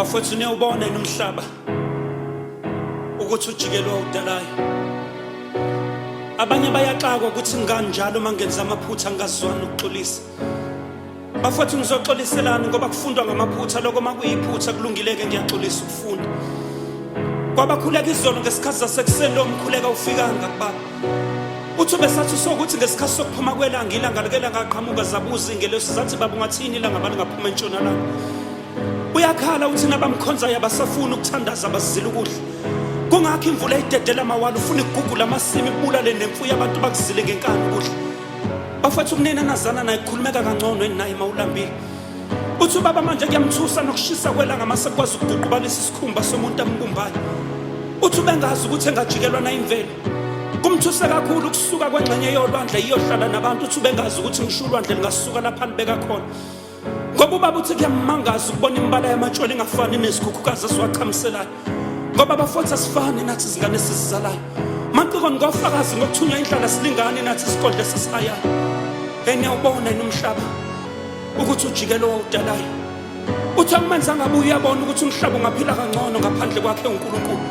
bafowethu niyawubona yini umhlaba ukuthi ujikelwe udalayo. Abanye bayaxakwa ukuthi ngani njalo mangenza amaphutha ngazwani ukuxolisa. Bafowethu ngizoxoliselana ngoba kufundwa ngamaphutha, lokho makuyiphutha kulungileke ngiyaxolisa ukufunda. Kwabakhuleka izolo ngesikhathi sasekuseni lo mkhuleka ufikanga kubaba. Uthi besathi sokuthi ngesikhathi sokuphuma kwelanga ilanga likela ngaqhamuka zabuza ingeleso zathi baba ungathini ilanga abantu ngaphuma entshonalanga. Uyakhala uthi nabamkhonzayo abasafuna ukuthandaza abazizile ukudla. Kungakho imvula idedela amawala ufuna igugula amasimi ibulale nemfuyo abantu bakuzile ngenkani ukudla. Bafethu kunena nazana naye kukhulumeka kangcono naye mawulambile. Uthi baba manje kuyamthusa nokushisa kwelanga mase kwazi ukuguqubalisa isikhumba somuntu ambumbayo. Uthi bengazi ukuthi engajikelwa na imvelo. Kumthusa kakhulu ukusuka kwengxenye yolwandle iyohlala nabantu. Uthi bengazi ukuthi ngisho ulwandle lingasuka lapha libeka khona. Ngoba ubaba uthi kuyamangaza ukubona imbala yamatsholi ingafani nezikhukhukazi esiwachamiselayo. Ngoba bafotha sifani nathi izingane esizalayo. Maqiko ngofakazi ngokuthunywa indlala silingane nathi isikodle sesihayayo. Eniyawubona yini umhlaba ukuthi ujikelo wawudalayo. Uthi akumenza ngabe uyabona ukuthi umhlaba ungaphila kangcono ngaphandle kwakhe uNkulunkulu.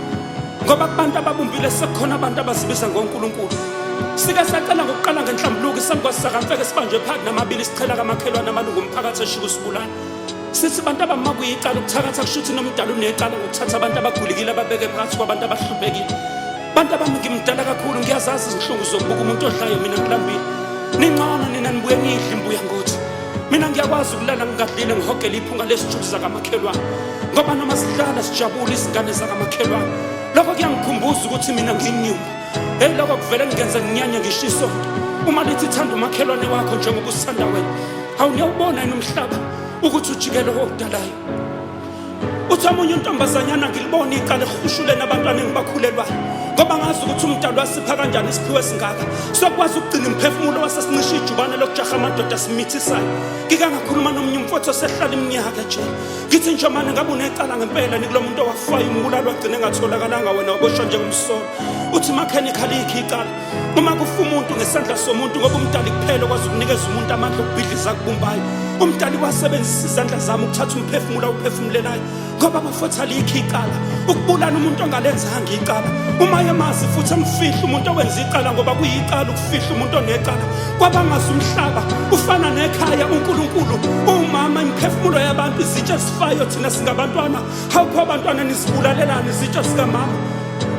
Ngoba kubantu ababumbile sekukhona abantu abazibiza ngoNkulunkulu. Sike saqala ngokuqala ngenhlambuluko isamkwasisakamfeke sibanjwe phakathi namabili sichela kamakhelwane amalungu omphakathi eshika usibulane. Sithi abantu abamakuyicala ukuthakatha kushuthi nomdala unecala ngokuthatha abantu abagulikile ababeke phakathi kwabantu abahluphekile. Bantu abami ngimdala kakhulu ngiyazazi izinhlungu zokubuka umuntu odlayo mina ngilambile. Ningcono nina nibuye ngidle imbuya ngothi. Mina ngiyakwazi ukulala ngingadlile ngihogele iphunga lesithuthi zakamakhelwane. Ngoba noma sidlala sijabule izingane zakamakhelwane. Lokho kuyangikhumbuza ukuthi mina ngiyinyumba. Hey lokho kuvele ngenza nginyanya ngishiso. Uma lithi thanda umakhelwane wakho njengoba usithanda wena. Hawu niyawubona yini umhlaba ukuthi ujikelo wokudalayo. Uthi omunye untombazanyana ngilibona icala ehushule nabantwana engibakhulelwayo. Ngoba ngazi ukuthi umdalo wasipha kanjani isiphiwe singaka. Sokwazi ukugcina imphefumulo wasesincisha ijubane lokujaha amadoda simithisayo. Ngike ngakhuluma nomunye umfowethu osehlala iminyaka nje. Ngithi nje manje ngabe unecala ngempela nikulo muntu owafayo umbulalo wagcina engatholakalanga wena waboshwa njengomsolo. Uthi mechanical ikho icala. Uma kufa umuntu ngesandla somuntu ngoba umdali kuphela kwazi ukunikeza umuntu amandla okubhidliza kubumbayo. Umdali wasebenzisa izandla zami ukuthatha umphefumulo awuphefumulelayo. Ngoba bafotha likho icala. Ukubulala umuntu ongalenzanga icala. Uma yemazi futhi amfihla umuntu owenza icala ngoba kuyicala ukufihla umuntu onecala. Kwabangazi umhlaba ufana nekhaya uNkulunkulu. Umama imphefumulo yabantu izitsha sifayo thina singabantwana. Hawupho abantwana nisibulalelana izitsha sikamama.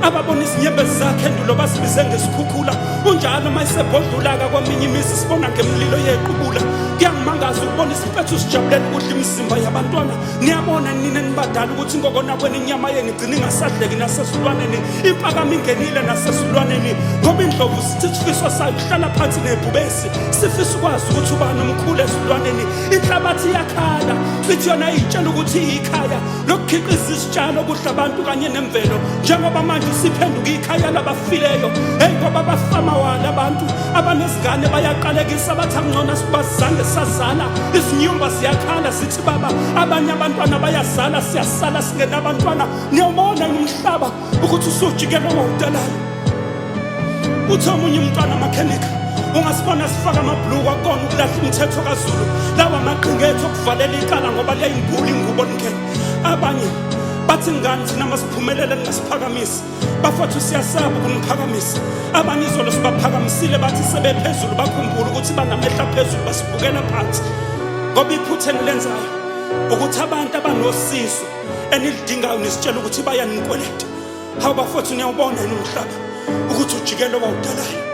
Ababona izinyembezi zakhe endulo basibize ngesikhukhula. Unjalo mayisebhodlulaka kwaminye imizi sibona ngemlilo yequbula. Kuyangimangaza ukubona isifethu sijabulela ukudla imizimba yabantwana. Niyabona nina nibadala ukuthi ngokona kwenu inyama yenu igcina ingasadleki nasesilwaneni. Impakamo ingenile nasesilwaneni. Ngoba indlovu sithi isifiso sayo kuhlala phansi nebhubesi. Sifisa ukwazi ukuthi ubani umkhulu esilwaneni. Inhlabathi iyakhala ithi yona itshela ukuthi iyikhaya lokukhiqiza isitshalo kudla abantu kanye nemvelo. Njengoba manje siphenduka ikhaya labafileyo. Hey ngoba bafama wala abantu abanezingane bayaqalekisa bathi angcona sibazange sazala. Izinyumba ziyakhala zithi baba abanye abantwana bayazala siyasala singena abantwana. Niyabona umhlaba ukuthi usujikelo wawudalayo. Uthi omunye umntwana mechanic ungasibona sifaka amabhluku akona ukulahla umthetho kaZulu. Lawa amaqhingetho okuvalela icala ngoba liyayimbula ingubo ngene. Abanye bathi ngani thina masiphumelele ngasiphakamisi. Bafothu siyasaba ukuniphakamisa. Abanye izolo sibaphakamisile bathi sebephezulu bakhumbula ukuthi banamehla phezulu basibukela phansi. Ngoba iphutha enilenzayo ukuthi abantu abanosizo enilidingayo nisitshela ukuthi bayanikweleta. Hawu bafothu niyawubona yini umhlaba ukuthi ujikelo wawudalayo.